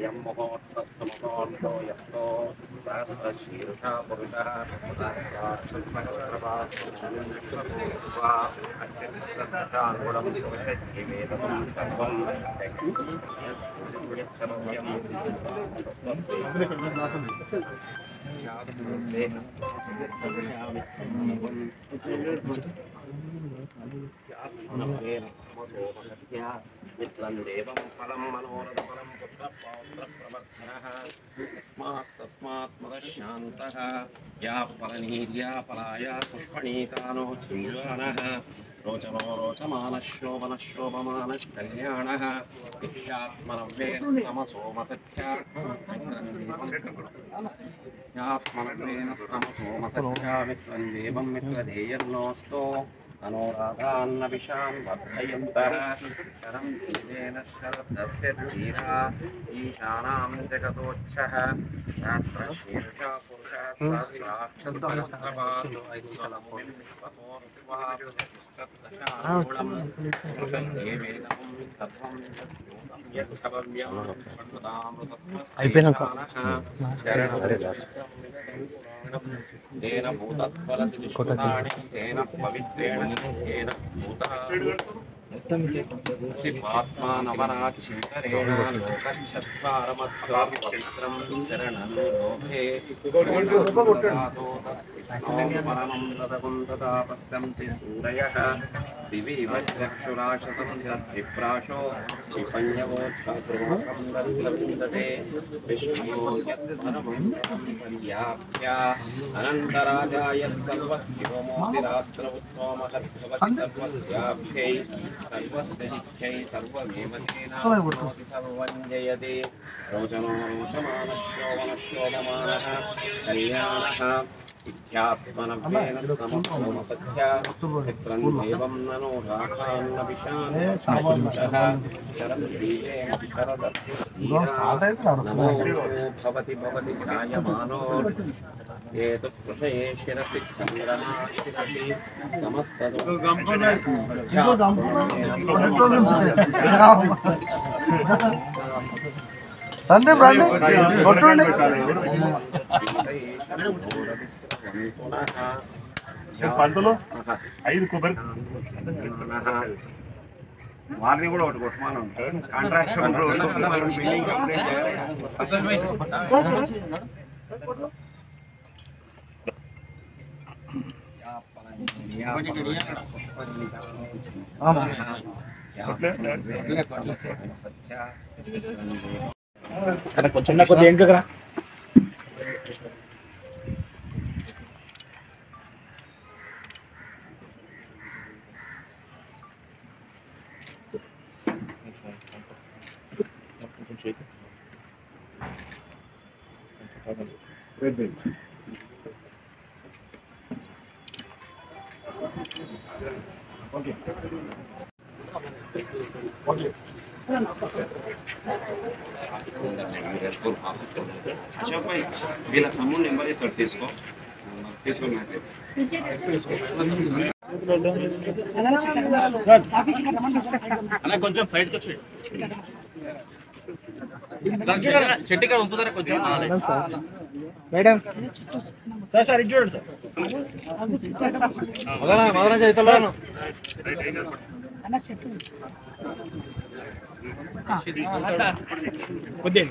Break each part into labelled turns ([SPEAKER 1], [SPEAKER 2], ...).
[SPEAKER 1] यं मुहूर्तस्समुहूर्तो यस्तो सहस्रशीर्षा पुरुषः सहस्राक्षसहस्रपास्वा अत्यतिष्ठशानुगुणं पुरुषजीवेदं सर्वं मित्रं देवं फलं मनोरथफलं पुत्रपौत्रप्रवस्थनः तस्मात् मदशान्तः या फलनीर्या पलाया पुष्पणीतानो चिञ्जानः रोचनो रोचमानः शोभनः शोभमानः नित्यात्मनव्येन स्तमसोमसत्या मित्रं देवं मित्रधेयर्नोऽस्तो मनोराधान्नविशां वर्धयन्तः शरं देवेन शरदस्य धीरा ईशानां जगतोच्छः सहस्रशीर्षा पुरुषः सहस्राक्षसहस्रपादो
[SPEAKER 2] అయిపోయినాక
[SPEAKER 1] तेन भूतत्फलदिनिष्कृतानि तेन पवित्रेण तेन भूतात्मानवनाच्छिन्तरेण लोकच्छत्वारमत्वां पवित्रं शरणं लोभे परमं तदकुन्तदा पश्यन्ति सूरयः दिवि वज्रक्षुराशसं तद्विप्राशो विपञ्यवोच्छाद्रुमकं दत्सविन्दते विष्णुः यत्परमं पर्याप्त्या अनन्तराजाय सर्वस्योमोतिरात्रमुत्तो महद्भवति सर्वस्याभ्यै सर्वस्य नित्यै सर्वमेव तेनाप्नोति सर्वं जयते रोचनो रोचमानः शोभनः शोभमानः कल्याणः इत्यात्मनव्येन स्तमसोमसत्या मित्रं देवं ननो राधान्नविशान्तः शरद्वीरेण नमो भवति भवति जायमानो एतत्कृषये शिरसि चन्द्रमाशिरसि
[SPEAKER 3] పంటలో 5 కొబ్బరి
[SPEAKER 1] వారిని కూడా ఒకటి కొట్టమని ఉంటారు కాంట్రాక్షన్ బిల్డింగ్ కంప్లీట్
[SPEAKER 3] కొంచెం కొద్దిగా ఎంకరా ఓకే
[SPEAKER 1] అశోక్ భాయ్ వీళ్ళ తమ్ముడు నెంబర్ ఇస్తారు తీసుకోండి
[SPEAKER 2] కొంచెం సైడ్కి వచ్చి చెట్టుగా ఉంపుతారా కొంచెం
[SPEAKER 3] మేడం సార్ సార్ ఇది చూడండి సార్ మదన చేతలను కొద్దిగా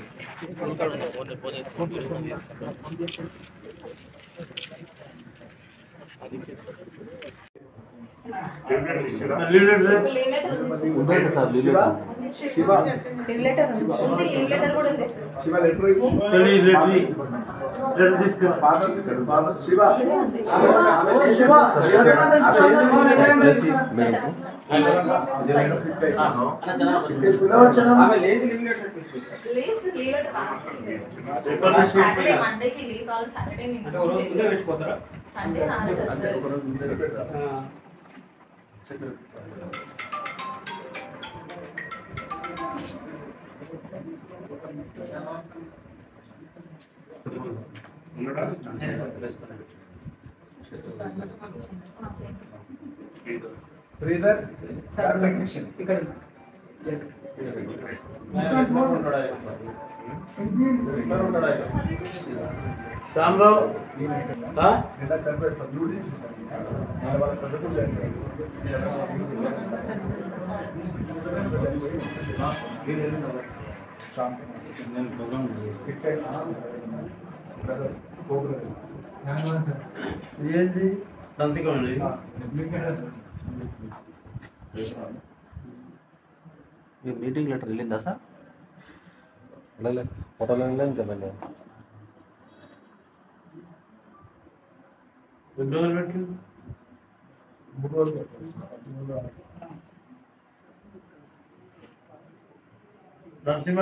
[SPEAKER 4] శ్రీధర్ టెక్నీషియన్ ఇక్కడ శ్యామరావు ఏంటి సంతకం అండి
[SPEAKER 5] మీ మీటింగ్ లెటర్ వెళ్ళిందా సార్? ఫోటోలో ఇంకా వెళ్ళలేదు.
[SPEAKER 4] ఎన్ని రోజులు పెట్టి నరసింహ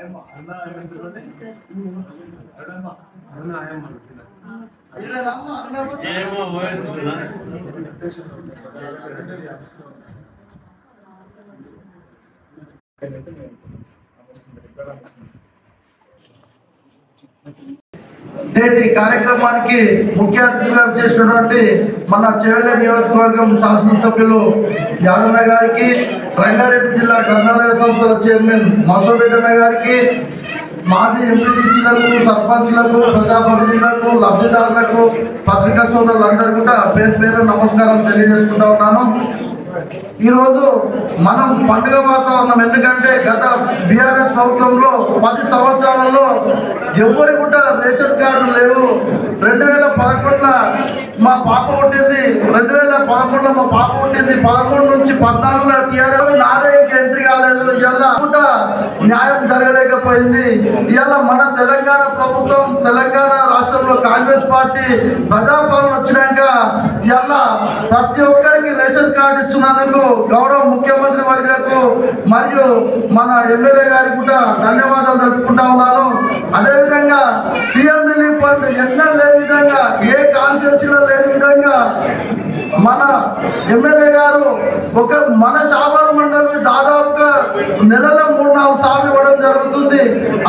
[SPEAKER 4] ఏమో
[SPEAKER 6] నేటి కార్యక్రమానికి ముఖ్య అతిథిగా చేసినటువంటి మన చెవెళ్ళ నియోజకవర్గం శాసనసభ్యులు యాదన్న గారికి, రంగారెడ్డి జిల్లా గ్రంథాలయ సంస్థల చైర్మన్ మసోరెడ్డన్న గారికి, మాజీ ఎంపీటీసీలకు, సర్పంచ్లకు, ప్రజాప్రతినిధులకు, లబ్ధిదారులకు, పత్రికా సోదరులందరూ కూడా పేరు పేరు నమస్కారం తెలియజేసుకుంటా ఉన్నాను. ఈరోజు మనం పండుగ వాతావరణం, ఎందుకంటే గత బీఆర్ఎస్ ప్రభుత్వంలో 10 సంవత్సరాలలో ఎవరి కూడా రేషన్ కార్డులు లేవు. 2011లో మా పాప పుట్టింది, 2013లో మా పాప పుట్టింది, 13 నుంచి 14లో టీఆర్ఎస్ నాదే ఎంట్రీ కాలేదు. ఇలా కూడా న్యాయం జరగలేకపోయింది. ఇలా మన తెలంగాణ ప్రభుత్వం, తెలంగాణ రాష్ట్రంలో కాంగ్రెస్ పార్టీ ప్రజాపాలన వచ్చినాక ఇలా ప్రతి ఒక్కరికి రేషన్ కార్డు ఇస్తున్నందుకు గౌరవ ముఖ్యమంత్రి వర్యులకు మరియు మన ఎమ్మెల్యే గారికి కూడా ధన్యవాదాలు తెలుపుకుంటా ఉన్నాను. అదేవిధంగా సీఎం రిలీఫ్ ఫండ్ ఎన్నడూ లేని విధంగా, ఏ కాన్స్టిట్యూన్సీలో లేని విధంగా మన ఎమ్మెల్యే గారు మన శాబాద్ మండలికి దాదాపుగా నెలలో 3-4 సార్లు ఇవ్వడం జరుగుతుంది.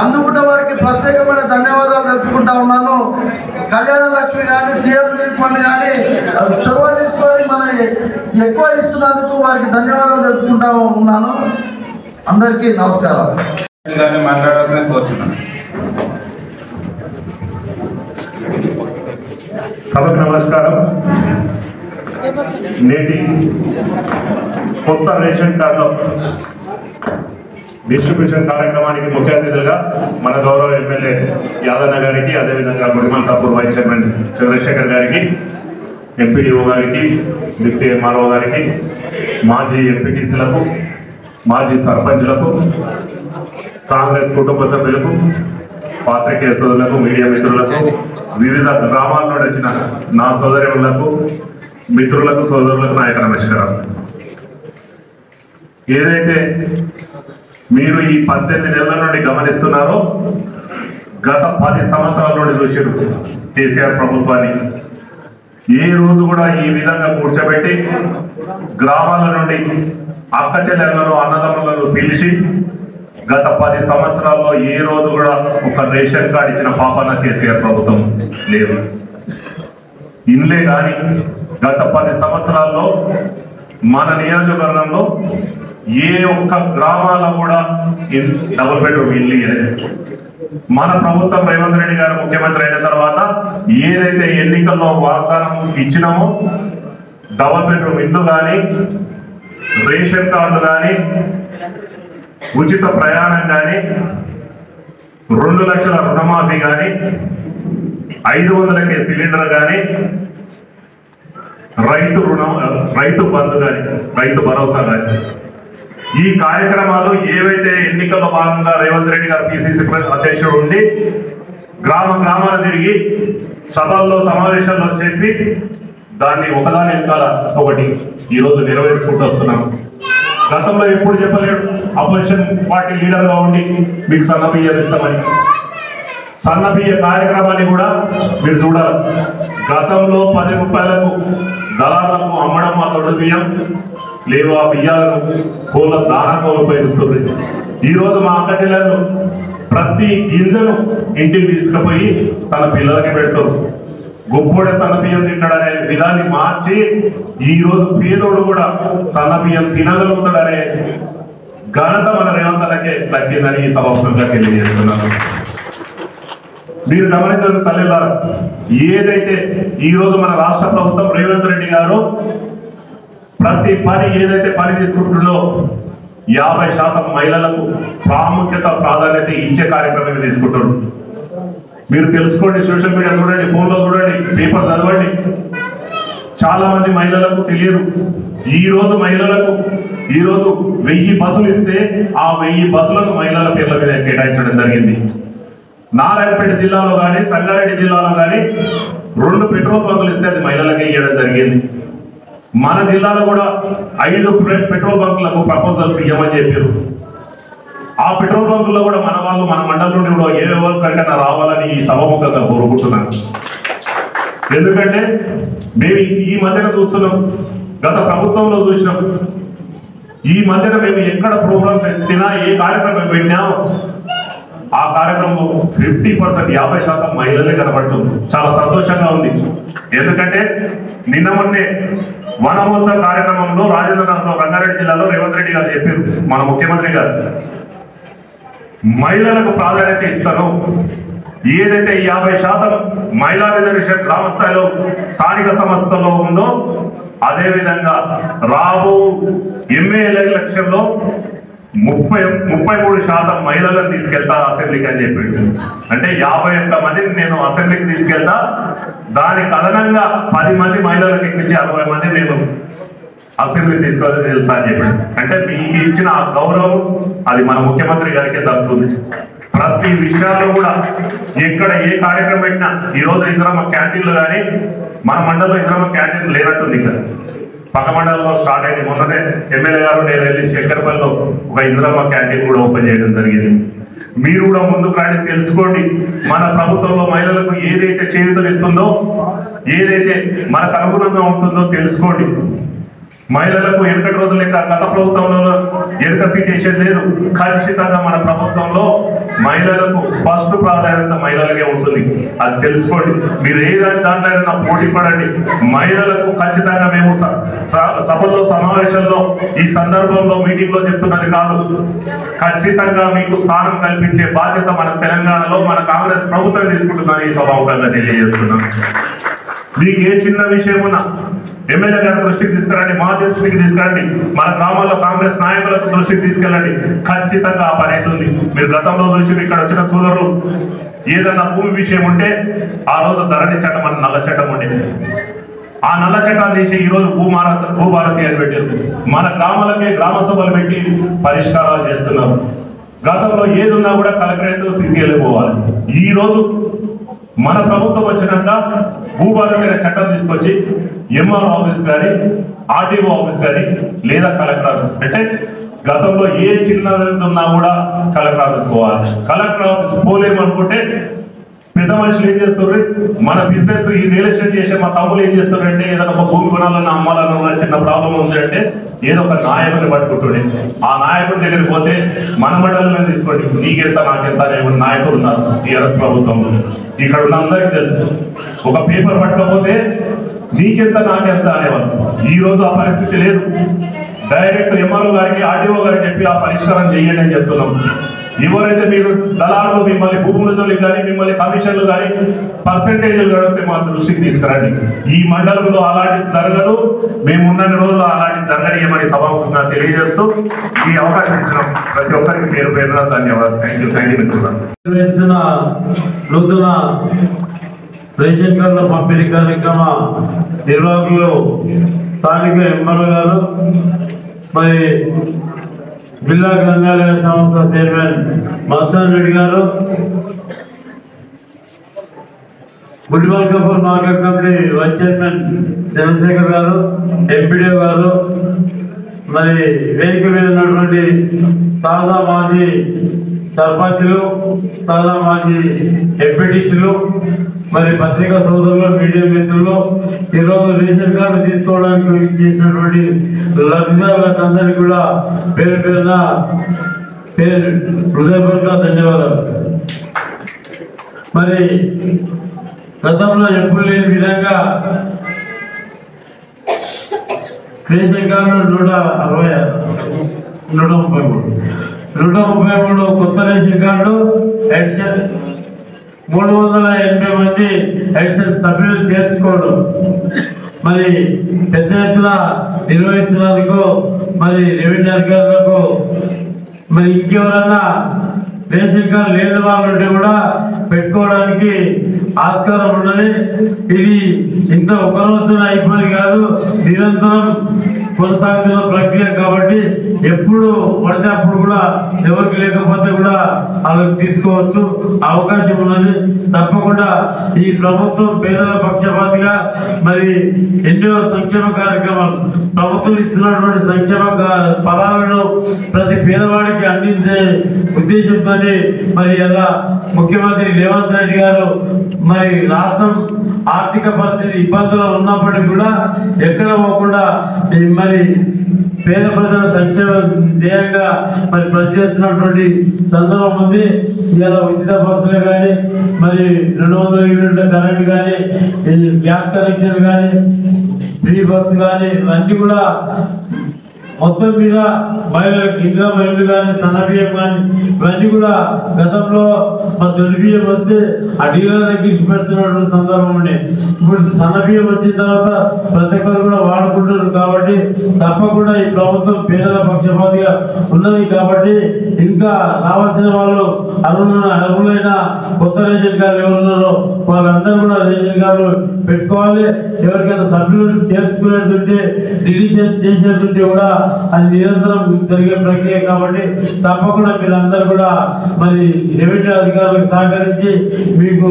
[SPEAKER 6] అందుకుంటే వారికి ప్రత్యేకమైన ధన్యవాదాలు తెలుపుకుంటా ఉన్నాను. కళ్యాణ లక్ష్మి కానీ, సీఎం రిలీఫ్ ఫండ్ కానీ చొరవ తీసుకొని మన ఎక్కువ ఇస్తున్నందుకు వారికి ధన్యవాదాలు తెలుపుకుంటా ఉన్నాను. అందరికీ నమస్కారం.
[SPEAKER 7] మాట్లాడాల్సిన కోరుతున్నాను.
[SPEAKER 3] సభకు నమస్కారం. నేటి కొత్త రేషన్ కార్డు డిస్ట్రిబ్యూషన్ కార్యక్రమానికి ముఖ్య అతిథులుగా మన గౌరవ ఎమ్మెల్యే యాదన్న గారికి, అదేవిధంగా గుడిమల్ ఠాకూర్ వైస్ చైర్మన్ చంద్రశేఖర్ గారికి, ఎంపీడీఓ గారికి, డిప్యూటీ ఎంఆర్ఓ గారికి, మాజీ ఎంపీటీసీలకు, మాజీ సర్పంచ్లకు, కాంగ్రెస్ కుటుంబ సభ్యులకు, పాత్రికేయ సోదరులకు, మీడియా మిత్రులకు, వివిధ గ్రామాల నుండి వచ్చిన నా సోదరులకు, మిత్రులకు, సోదరులకు నా యొక్క నమస్కారం. ఏదైతే మీరు ఈ 18 నెలల నుండి గమనిస్తున్నారో, గత 10 సంవత్సరాల నుండి చూసారు కేసీఆర్ ప్రభుత్వాన్ని. ఏ రోజు కూడా ఈ విధంగా కూర్చోబెట్టి గ్రామాల నుండి అక్క చెల్లెళ్లను, అన్నదమ్ములను పిలిచి గత 10 సంవత్సరాల్లో ఏ రోజు కూడా ఒక రేషన్ కార్డు ఇచ్చిన పాపన కేసీఆర్ ప్రభుత్వం లేదు. ఇన్లే కానీ గత 10 సంవత్సరాల్లో మన నియోజకవర్గంలో ఏ ఒక్క గ్రామాల్లో కూడా డబుల్ బెడ్రూమ్ ఇల్లు ఇవ్వలేదు. మన ప్రభుత్వం రేవంత్ రెడ్డి గారు ముఖ్యమంత్రి అయిన తర్వాత ఏదైతే ఎన్నికల్లో వాగ్దానం ఇచ్చినామో డబుల్ బెడ్రూమ్ ఇల్లు కానీ, రేషన్ కార్డు కానీ, ఉచిత ప్రయాణం కానీ, 2 లక్షల రుణమాఫీ కానీ, 500కే సిలిండర్ కానీ, రైతు బంధు కానీ, రైతు భరోసా కానీ, ఈ కార్యక్రమాలు ఏవైతే ఎన్నికల్లో భాగంగా రేవంత్ రెడ్డి గారు పిసిసి అధ్యక్షుడు ఉండి గ్రామాలు తిరిగి సభల్లో, సమావేశాల్లో చెప్పి దాన్ని ఒకదాని వెనకాల ఒకటి ఈరోజు నెరవేర్చుకుంటూ వస్తున్నాం. గతంలో ఎప్పుడు చెప్పలేడు అపోజిషన్ పార్టీ లీడర్గా ఉండి మీకు సన్న బియ్యం ఇస్తామని. సన్న బియ్య కార్యక్రమాన్ని కూడా మీరు చూడాలి. గతంలో 10 రూపాయలకు దళాలకు అమ్మడం మా తొడు బియ్యం లేవు. ఆ బియ్యాలను కోళ్ళ దానాగా ఉపయోగిస్తుంది. ఈరోజు మా అక్క చెల్లెళ్ళు ప్రతి గింజను ఇంటికి తీసుకుపోయి తన పిల్లలకి పెడతారు. గొప్పోడే సన్నబియ్యం తింటాడనే విధాన్ని మార్చి ఈ రోజు పేదోడు కూడా సన్నబియ్యం తినగలుగుతాడనే ఘనత మన రేవంత్ అన్నకే దక్కిందని ఈ సభాముఖంగా తెలియజేస్తున్నాను. మీరు గమనించిన తల్లిలారా, ఏదైతే ఈ రోజు మన రాష్ట్ర ప్రభుత్వం రేవంత్ రెడ్డి గారు ప్రతి పని ఏదైతే పని తీసుకుంటుందో 50% మహిళలకు ప్రాధాన్యత ఇచ్చే కార్యక్రమం తీసుకుంటాడు. మీరు తెలుసుకోండి, సోషల్ మీడియా చూడండి, ఫోన్లో చూడండి, పేపర్ చదవండి. చాలా మంది మహిళలకు తెలియదు. ఈ రోజు మహిళలకు 1000 బస్సులు ఇస్తే ఆ 1000 బస్సులను మహిళల పేర్ల మీద కేటాయించడం జరిగింది. నారాయణపేట జిల్లాలో కానీ సంగారెడ్డి జిల్లాలో కానీ 2 పెట్రోల్ బంకులు ఇస్తే అది మహిళలకే ఇవ్వడం జరిగింది. మన జిల్లాలో కూడా 5 పెట్రోల్ బంకులకు ప్రపోజల్స్ ఇవ్వమని చెప్పారు. ఆ పెట్రోల్ బంకుల్లో కూడా మన వాళ్ళు మన మండలం నుండి కూడా ఏ ఎవరికైనా రావాలని ఈ సభాముఖంగా కోరుకుంటున్నాను. ఎందుకంటే మేము ఈ మధ్యన చూస్తున్నాం, గత ప్రభుత్వంలో చూసినాం. ఈ మధ్యన మేము ఎక్కడ ప్రోగ్రామ్స్ పెట్టినా, ఏ కార్యక్రమం పెట్టినా ఆ కార్యక్రమంలో 50% మహిళలే కనబడుతుంది. చాలా సంతోషంగా ఉంది. ఎందుకంటే నిన్న మొన్నే వనమోత్సవ కార్యక్రమంలో రాజేంద్రనగర్లో రంగారెడ్డి జిల్లాలో రేవంత్ రెడ్డి గారు చెప్పారు, మన ముఖ్యమంత్రి గారు, మహిళలకు ప్రాధాన్యత ఇస్తాను. ఏదైతే 50% మహిళా రిజర్వేషన్ గ్రామ స్థాయిలో స్థానిక సంస్థల్లో ఉందో అదేవిధంగా రాబో ఎమ్మెల్యే ఎలక్షన్లో 33% మహిళలను తీసుకెళ్తారు అసెంబ్లీకి అని చెప్పాడు. అంటే 51 మందిని నేను అసెంబ్లీకి తీసుకెళ్తా, దానికి అదనంగా 10 మంది మహిళలకు ఎక్కించి 60 మంది నేను అసెంబ్లీ తీసుకొని వెళ్తా అని చెప్పాడు. అంటే మీకు ఇచ్చిన ఆ గౌరవం అది మన ముఖ్యమంత్రి గారికి దక్కుతుంది. ప్రతి విషయాల్లో కూడా ఎక్కడ ఏ కార్యక్రమం పెట్టినా, ఈ రోజు ఇందిరమ్మ క్యాంటీన్లు కానీ మన మండలంలో ఇందిరమ్మ క్యాంటీన్ లేనట్టుంది. ఇక్కడ పక్క మండలంలో స్టార్ట్ అయింది. మొన్ననే ఎమ్మెల్యే గారు నేను వెళ్ళి శంకర్పల్లిలో ఒక ఇందిరమ్మ క్యాంటీన్ కూడా ఓపెన్ చేయడం జరిగింది. మీరు కూడా ముందుకు రాండి, తెలుసుకోండి. మన ప్రభుత్వంలో మహిళలకు ఏదైతే చేయూతలు ఇస్తుందో, ఏదైతే మనకు అనుగుణంగా ఉంటుందో తెలుసుకోండి. మహిళలకు వెనుకటి రోజులు లెక్క గత ప్రభుత్వంలో ఎడక సిటేషన్ లేదు. ఖచ్చితంగా మన ప్రభుత్వంలో మహిళలకు ఫస్ట్ ప్రాధాన్యత మహిళలకే ఉంటుంది. అది తెలుసుకోండి. మీరు ఏదైనా దాంట్లో పోటీ పడండి. మహిళలకు ఖచ్చితంగా మేము సభలో సమావేశంలో ఈ సందర్భంలో మీటింగ్ లో చెప్తున్నది కాదు, ఖచ్చితంగా మీకు స్థానం కల్పించే బాధ్యత మన తెలంగాణలో మన కాంగ్రెస్ ప్రభుత్వం తీసుకుంటుందని ఈ సభాముఖంగా తెలియజేస్తున్నాం. మీకు ఏ చిన్న విషయం ఉన్నా ఎమ్మెల్యే గారి దృష్టికి తీసుకురండి, మా దృష్టికి తీసుకురండి, మన గ్రామాల్లో కాంగ్రెస్ నాయకులకు దృష్టికి తీసుకెళ్ళండి. ఖచ్చితంగా ఆ పని అవుతుంది. మీరు గతంలో చూసి ఇక్కడ వచ్చిన సోదరులు ఏదన్నా భూమి విషయం ఉంటే ఆ రోజు ధరణి చట్టం అని నల్ల చట్టం ఉండే, ఆ నల్ల చట్టాన్ని తీసి ఈ రోజు భూభారతి అని పెట్టారు. మన గ్రామాలకే గ్రామ సభలు పెట్టి పరిష్కారాలు చేస్తున్నారు. గతంలో ఏదున్నా కూడా కలెక్టరేట్ సిసిఎల్ పోవాలి. ఈ రోజు మన ప్రభుత్వం వచ్చినాక భూభారతి అనే చట్టం తీసుకొచ్చి ఎంఆర్ఓ ఆఫీస్ కానీ ఆర్టీఓ ఆఫీస్ కానీ లేదా కలెక్టర్ ఆఫీస్, అంటే గతంలో ఏ చిన్న ఉన్నా కూడా కలెక్టర్ ఆఫీస్ పోవాలి. కలెక్టర్ ఆఫీస్ పోలేమనుకుంటే పెద్ద మనుషులు ఏం చేస్తారు, మన బిజినెస్ ఈ రియల్ ఎస్టేట్ చేసే మా తమ్ములు ఏం చేస్తారంటే ఏదైనా ఒక భూమి కొనాలన్నా అమ్మాలన్నా చిన్న ప్రాబ్లం ఉంది అంటే ఏదో ఒక నాయకుడిని పట్టుకుంటుండే. ఆ నాయకుడి దగ్గరికి పోతే మన మండలంలో తీసుకోండి, నీకెంత నాకెంత అనే నాయకుడు ఉన్నారు టీఆర్ఎస్ ప్రభుత్వంలో. ఇక్కడ ఉన్న అందరికీ తెలుసు, ఒక పేపర్ పట్టకపోతే నీకెంత నాకెంత అనేవాళ్ళు. ఈ రోజు ఆ పరిస్థితి లేదు. డైరెక్ట్ ఎంఆర్ఓ గారికి ఆర్టీఓ గారికి చెప్పి ఆ పరిష్కారం చేయండి అని చెప్తున్నాం. ఎవరైతే మీరు దళారులు మిమ్మల్ని భూముల జోలికి కానీ మిమ్మల్ని కమిషన్లు కానీ పర్సెంటేజ్లు గడిపితే మా దృష్టికి తీసుకురండి. ఈ మండలంలో అలాంటి జరగదు, మేము ఉన్న రోజులు అలాంటి జరగనీయమని సభాముఖంగా తెలియజేస్తూ ఈ అవకాశం ఇచ్చిన ప్రతి ఒక్కరికి పేరు పేరున ధన్యవాదాలు. థ్యాంక్ యూ మిత్రులు.
[SPEAKER 4] నూతన రేషన్ కార్డుల పంపిణీ కార్యక్రమ నిర్వాహకులు స్థానిక ఎంఆర్ఓ గారు, మరి జిల్లా గ్రంథాలయ సంస్థ చైర్మన్ మస్తాన్ రెడ్డి గారు, Gudivalkapur market committee vice chairman Chandrasekhar గారు, ఎంపీడీఓ గారు, మరి వేదిక మీద ఉన్నటువంటి తాజా మాజీ సర్పంచులు, తాజా మాజీ ఎంపీటీసీలు, మరి పత్రికా సోదరులు, మీడియా మిత్రులు, ఈరోజు రేషన్ కార్డు తీసుకోవడానికి చేసినటువంటి లబ్ధిదారులకు అందరికీ కూడా పేరు పేరున పేరు హృదయపూర్వక ధన్యవాదాలు. మరి గతంలో ఎప్పుడు లేని విధంగా రేషన్ కార్డులు 133 కొత్త రేషన్ కార్డు ఎడిషన్ 380 మంది ఎడిషన్ సభ్యులు చేర్చుకోవడం మరి పెద్ద ఎత్తున నిర్వహిస్తున్నందుకు మరి రెవెన్యూ అధికారులకు మరి ఇంకెవరన్నా రేషన్ కార్డు లేని వాళ్ళు ఉంటే కూడా పెట్టుకోవడానికి ఆస్కారం ఉన్నది. ఇది ఇంత ఒక రోజున అయిపోయింది కాదు, నిరంతరం కొనసాగుతున్న ప్రక్రియ కాబట్టి ఎప్పుడు పడితే అప్పుడు కూడా ఎవరికి లేకపోతే కూడా వాళ్ళకి తీసుకోవచ్చు, అవకాశం ఉన్నది. తప్పకుండా ఈ ప్రభుత్వం పేదల పక్షపాతిగా మరి ఎన్నో సంక్షేమ కార్యక్రమాలు ప్రభుత్వం ఇస్తున్నటువంటి సంక్షేమ ఫలాలను ప్రతి పేదవాడికి అందించే ఉద్దేశంతో మరి అలా ముఖ్యమంత్రి రేవంత్ రెడ్డి గారు మరి రాష్ట్రం ఆర్థిక పరిస్థితి ఇబ్బందులు ఉన్నప్పటికీ కూడా ఎక్కడ పోకుండా మరి పేద ప్రజల సంక్షేమ ధ్యేయంగా మరి పనిచేస్తున్నటువంటి సందర్భం ఉంది. ఇలా ఉచిత బస్సులు కానీ మరి 200 యూనిట్ల కరెంట్ కానీ గ్యాస్ కనెక్షన్ కానీ ఫ్రీ బస్సు కానీ ఇవన్నీ కూడా మొత్తం మీద మహిళలకు ఇందిరా మహిళలు కానీ సన్నబియ్యం కానీ ఇవన్నీ కూడా గతంలో మన తొలిబియ్యం వస్తే ఆ డీలర్ ఎక్కించి పెడుతున్నటువంటి సందర్భం ఉండే. ఇప్పుడు సన్నబియ్యం వచ్చిన తర్వాత ప్రతి ఒక్కరు కూడా వాడుకుంటున్నారు కాబట్టి తప్పకుండా ఈ ప్రభుత్వం పేదల పక్షపాతిగా ఉన్నది కాబట్టి ఇంకా రావాల్సిన వాళ్ళు అర్హులైన కొత్త రేషన్ కార్డు ఎవరున్నారో వాళ్ళందరూ కూడా రేషన్ కార్డు పెట్టుకోవాలి. ఎవరికైనా సభ్యులను చేర్చుకునేటుంటే డిలీషన్ చేసేటుంటే కూడా అది నిరంతరం జరిగే ప్రక్రియ కాబట్టి తప్పకుండా మీరందరూ కూడా మరి రెవెన్యూ అధికారులకు సహకరించి మీకు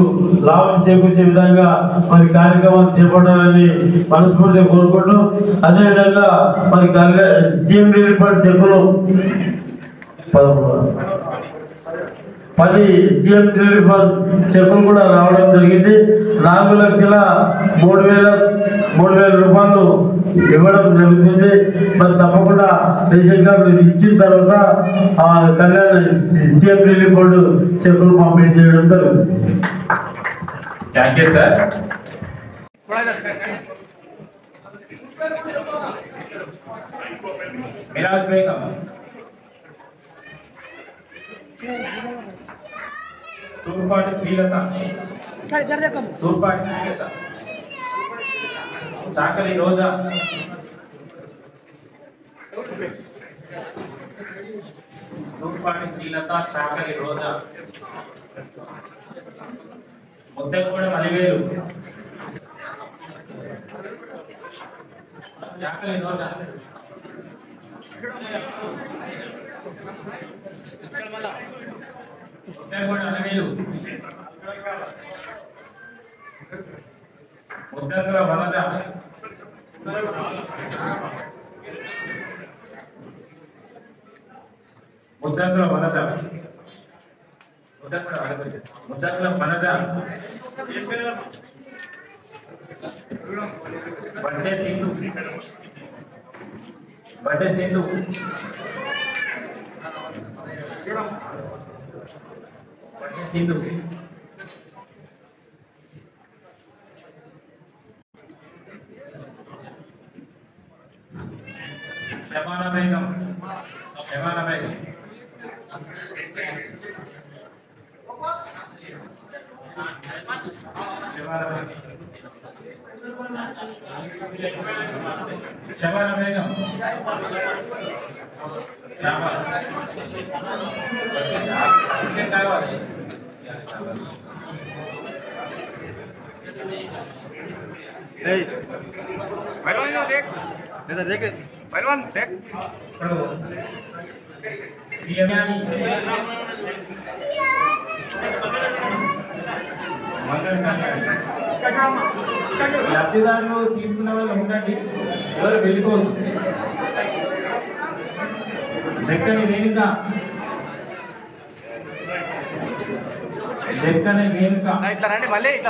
[SPEAKER 4] లాభం చేకూర్చే విధంగా మరి కార్యక్రమాలు చేపట్టాలని మనస్ఫూర్తిగా కోరుకుంటూ అదేవిధంగా మరి సీఎం రిలీఫ్ ఫండ్ చెక్కులు 10 సీఎం రిలీఫ్ ఫండ్ చెక్కులు కూడా రావడం జరిగింది. 4,03,000 రూపాయలు ఇవ్వడం జరుగుతుంది. మరి తప్పకుండా రేషన్ కార్డు ఇచ్చిన తర్వాత కళ్యాణ సీఎం రిలీఫ్ ఫండ్ చెక్కులు పంపిణీ చేయడం జరుగుతుంది.
[SPEAKER 7] Thank you sir. Miraj Begum Turpati Srilatha Chakali Roja Turpati Srilatha Chakali Roja Muddegudem Alivelu Chakali Roja Muddegudem Alivelu Muddegudem Vanaja Muddegudem Vanaja Muddegudem Vanaja Badde Sindhu Shabana Begum
[SPEAKER 1] पहलवान देख इधर देख पहलवान देख
[SPEAKER 7] లబ్ధిదారులు తీసుకున్న వాళ్ళు ఉండండి, ఎవరు వెళ్ళిపోదు. జక్కని వేణుక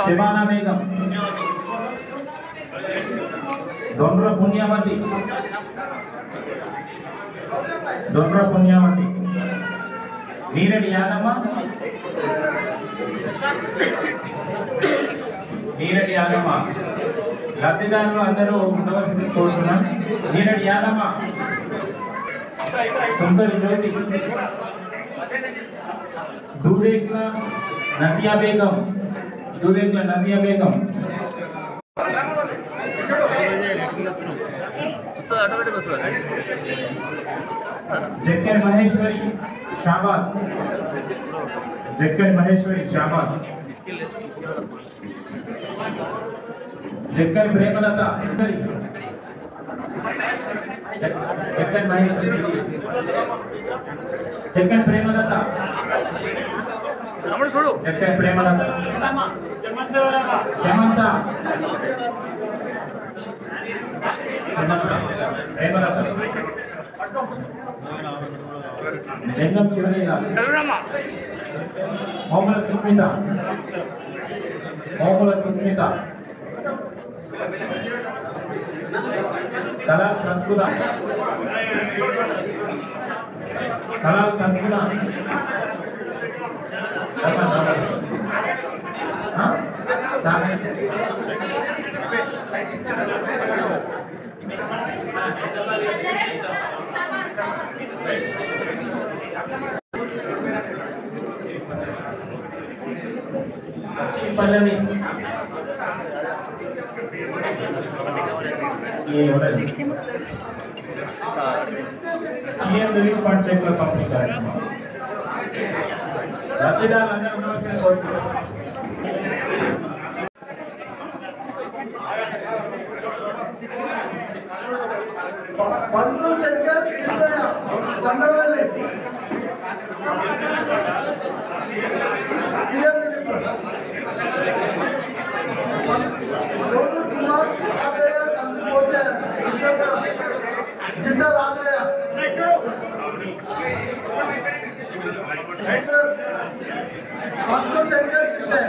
[SPEAKER 7] శబానా బేగం దొండ్ర పుణ్యవతి నీరడి యాదమ్మ, నీరడి యాదమ్మ. లబ్ధిదారులు అందరూ ఉండవలసింది కోరుతున్నాం. నీరడి యాదమ్మ, సుందరి జ్యోతి, దూరేకుల నదియా బేగం, దూరేకుల నదియా బేగం, జక్కర్ మహేశ్వరి షాబాద్, జక్కర్ మహేశ్వరి షాబాద్, జక్కర్ ప్రేమలత, జక్కర్ మహేశ్వరి, జక్కర్ ప్రేమలత, జక్కర్ ప్రేమలత, హేమంత, ప్రేమలత, లింగం శివలీల, మోముల సుస్మిత, మోముల సుస్మిత, కళా సంస్కృత, కళా సంస్కృత, పల్లవి, సీఎం రిలీఫ్ ఫండ్ చెక్ల పంపిణీ కార్యక్రమం. లబ్ధిదారులందరూ ఉండవలసిందిగా కోరుతున్నాం.
[SPEAKER 6] పంతులు శంకర్ కృష్ణయ్య చంద్రవల్లి కుమార్ రాజయ్య కంపోతే జిల్లా రాజయ్య పంతులు శంకర్ కృష్ణయ్య